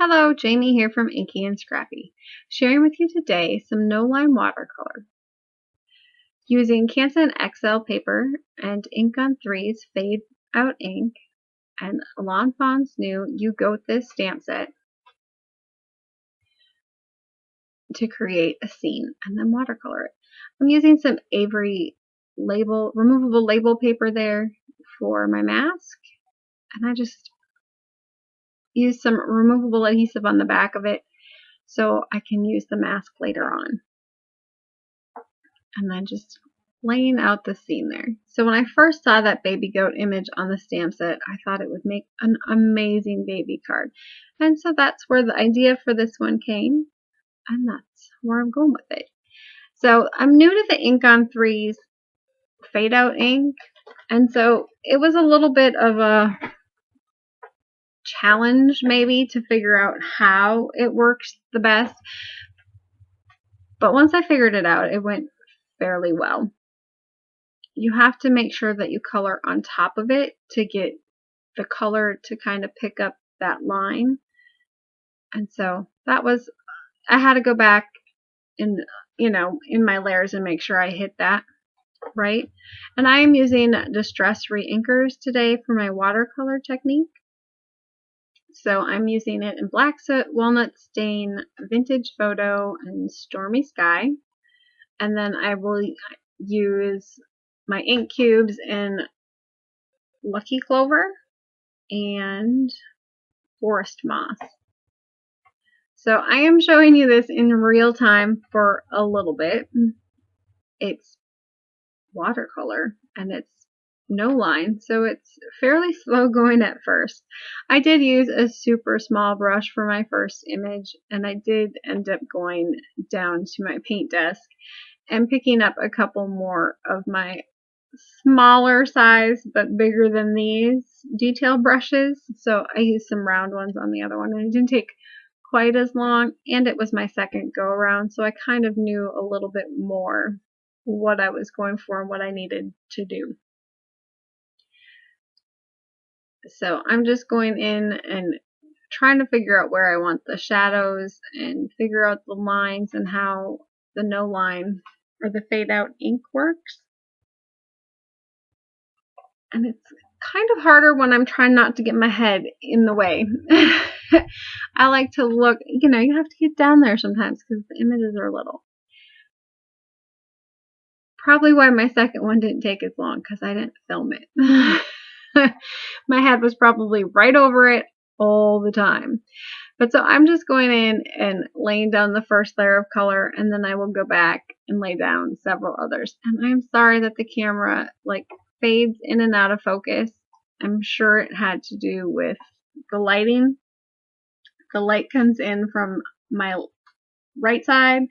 Hello, Jamie here from Inky and Scrappy, sharing with you today some no-line watercolor. Using Canson XL paper and Ink on 3's Fade Out ink and Fawn's new You Goat This stamp set to create a scene and then watercolor it. I'm using some Avery removable label paper there for my mask, and I just use some removable adhesive on the back of it so I can use the mask later on. And then just laying out the scene there. So when I first saw that baby goat image on the stamp set, I thought it would make an amazing baby card. And so that's where the idea for this one came, and that's where I'm going with it. So I'm new to the Ink on 3's Fade Out ink, and so it was a little bit of a challenge maybe to figure out how it works the best. But once I figured it out, it went fairly well. You have to make sure that you color on top of it to get the color to kind of pick up that line. And so that was, I had to go back in my layers and make sure I hit that right. And I am using Distress Reinkers today for my watercolor technique. So I'm using it in Black Soot, Walnut Stain, Vintage Photo, and Stormy Sky. And then I will use my ink cubes in Lucky Clover and Forest Moss. So I am showing you this in real time for a little bit. It's watercolor and it's no line, so it's fairly slow going at first. I did use a super small brush for my first image, and I did end up going down to my paint desk and picking up a couple more of my smaller size but bigger than these detail brushes. So I used some round ones on the other one, and it didn't take quite as long, and it was my second go around, so I kind of knew a little bit more what I was going for and what I needed to do. So I'm just going in and trying to figure out where I want the shadows and figure out the lines and how the no line or the fade out ink works. And it's kind of harder when I'm trying not to get my head in the way. I like to look, you have to get down there sometimes because the images are little. Probably why my second one didn't take as long, because I didn't film it. My head was probably right over it all the time. But so I'm just going in and laying down the first layer of color, and then I will go back and lay down several others. And I'm sorry that the camera fades in and out of focus. I'm sure it had to do with the lighting. The light comes in from my right side,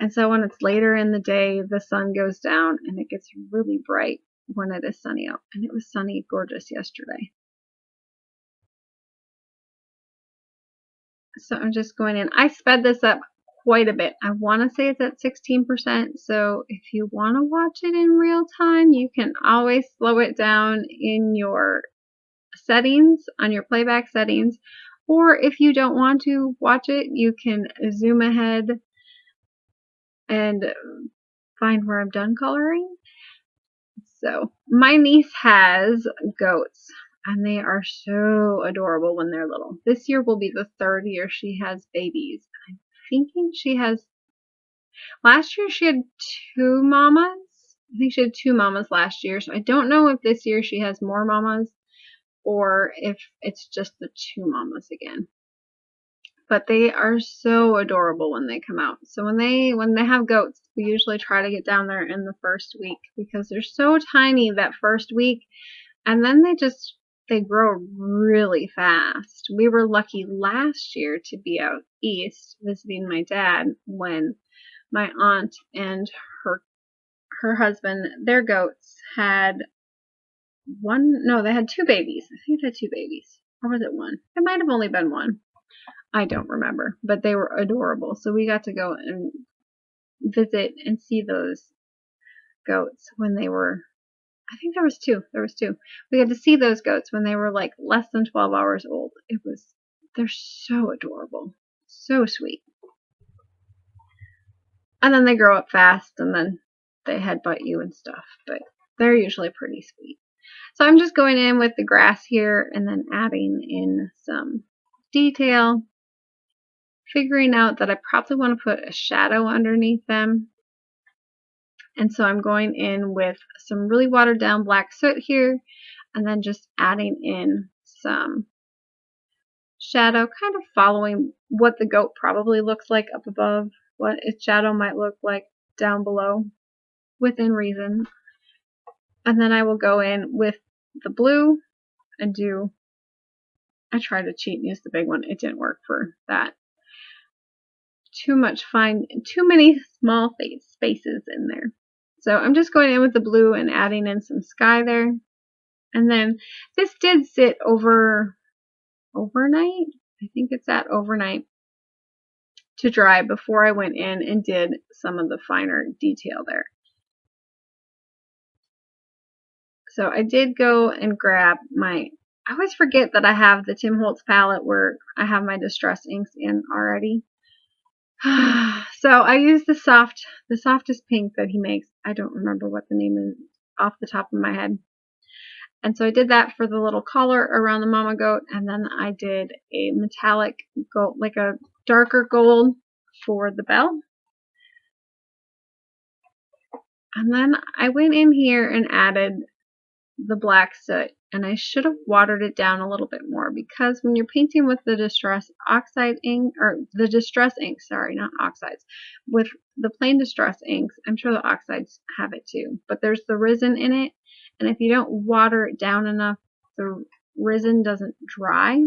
and so when it's later in the day, the sun goes down and it gets really bright when it is sunny out. And it was sunny, gorgeous yesterday. So I'm just going in. I sped this up quite a bit. I want to say it's at 16%. So if you want to watch it in real time, you can always slow it down in your settings, on your playback settings. Or if you don't want to watch it, you can zoom ahead and find where I'm done coloring. So my niece has goats, and they are so adorable when they're little. This year will be the 3rd year she has babies. I'm thinking she has, last year she had 2 mamas. I think she had 2 mamas last year, so I don't know if this year she has more mamas or if it's just the 2 mamas again. But they are so adorable when they come out. So when they have goats, we usually try to get down there in the first week because they're so tiny that first week, and then they grow really fast. We were lucky last year to be out east visiting my dad when my aunt and her husband, their goats had they had 2 babies. I think they had 2 babies. Or was it 1? It might have only been 1. I don't remember, but they were adorable. So we got to go and visit and see those goats when they were, I think there was 2. We got to see those goats when they were less than 12 hours old. It was They're so adorable. So sweet. And then they grow up fast and then they headbutt you and stuff. But they're usually pretty sweet. So I'm just going in with the grass here and then adding in some detail. Figuring out that I probably want to put a shadow underneath them. And so I'm going in with some really watered down black soot here. And then just adding in some shadow, kind of following what the goat probably looks like up above, what its shadow might look like down below, within reason. And then I will go in with the blue and I tried to cheat and use the big one. It didn't work for that. Too many small spaces in there. So I'm just going in with the blue and adding in some sky there. And then this did sit overnight. I think it's at overnight to dry before I went in and did some of the finer detail there. So I did go and grab I always forget that I have the Tim Holtz palette where I have my distress inks in already. So I used the softest pink that he makes. I don't remember what the name is off the top of my head. And so I did that for the little collar around the mama goat, and then I did a metallic gold, like a darker gold for the bell. And then I went in here and added the black soot, and I should have watered it down a little bit more, because when you're painting with the distress oxide ink, or the distress ink, sorry, not oxides, with the plain distress inks, I'm sure the oxides have it too, but there's the resin in it, and if you don't water it down enough, the resin doesn't dry.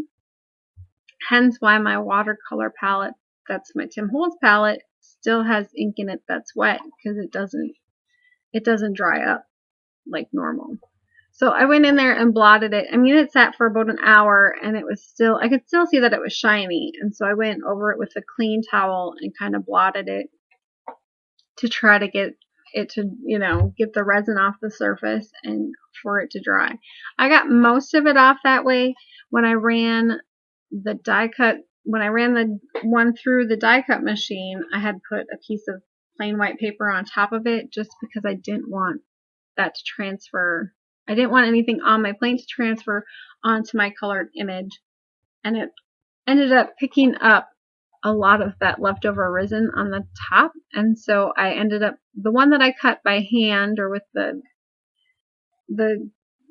Hence why my watercolor palette, that's my Tim Holtz palette, still has ink in it that's wet, because it doesn't dry up like normal. So I went in there and blotted it. I mean, it sat for about an hour and it was still, I could still see that it was shiny. And so I went over it with a clean towel and kind of blotted it to try to get it to, get the resin off the surface and for it to dry. I got most of it off that way. When I ran the one through the die cut machine, I had put a piece of plain white paper on top of it just because I didn't want that to transfer. I didn't want anything on my plate to transfer onto my colored image, and it ended up picking up a lot of that leftover resin on the top, and so I ended up, the one that I cut by hand or with the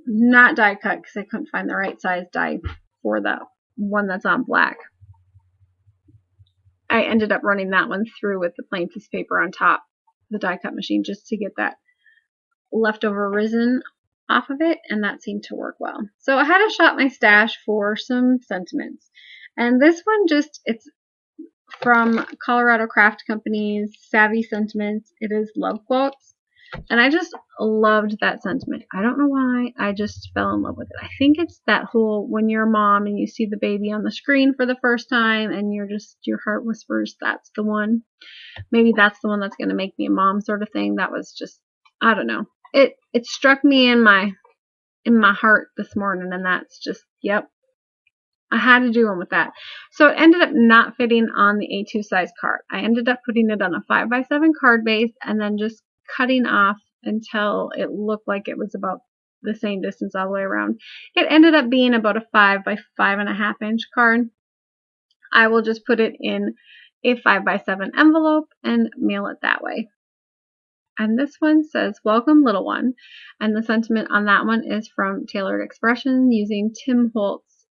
not die cut because I couldn't find the right size die for the one that's on black, I ended up running that one through with the plain piece of paper on top, the die cut machine, just to get that leftover resin off of it, and that seemed to work well. So I had to shop my stash for some sentiments, and this one it's from Colorado Craft Company's Savvy Sentiments. It is love quotes, and I just loved that sentiment. I don't know why, I just fell in love with it. I think it's that whole, when you're a mom and you see the baby on the screen for the first time and your heart whispers, that's the one. Maybe that's the one that's going to make me a mom, sort of thing. That was just, I don't know. It struck me in my heart this morning, and that's just, yep, I had to do one with that. So it ended up not fitting on the A2 size card. I ended up putting it on a 5x7 card base and then just cutting off until it looked like it was about the same distance all the way around. It ended up being about a 5x5.5 inch card. I will just put it in a 5x7 envelope and mail it that way. And this one says, "Welcome, little one." And the sentiment on that one is from Tailored Expression using Tim Holtz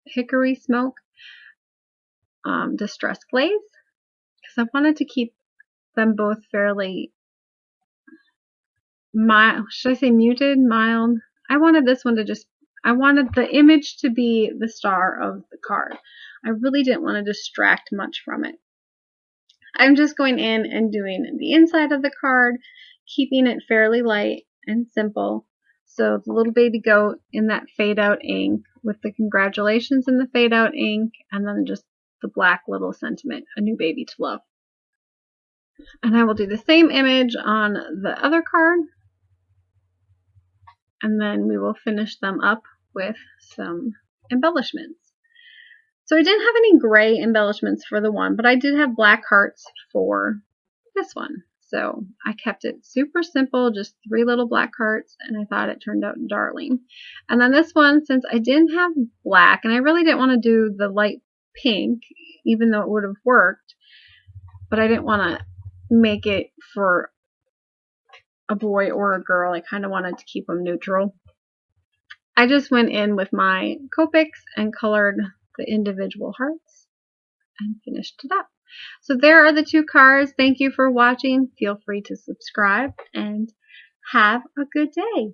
Hickory Smoke Distress Glaze. Because I wanted to keep them both fairly mild. Should I say muted? Mild? I wanted this one to I wanted the image to be the star of the card. I really didn't want to distract much from it. I'm just going in and doing the inside of the card, keeping it fairly light and simple. So the little baby goat in that fade out ink with the congratulations in the fade out ink, and then just the black little sentiment, a new baby to love. And I will do the same image on the other card, and then we will finish them up with some embellishments. So I didn't have any gray embellishments for the one, but I did have black hearts for this one. So I kept it super simple, just 3 little black hearts, and I thought it turned out darling. And then this one, since I didn't have black, and I really didn't want to do the light pink, even though it would have worked, but I didn't want to make it for a boy or a girl. I kind of wanted to keep them neutral. I just went in with my Copics and colored the individual hearts and finished it up. So there are the 2 cards. Thank you for watching. Feel free to subscribe and have a good day.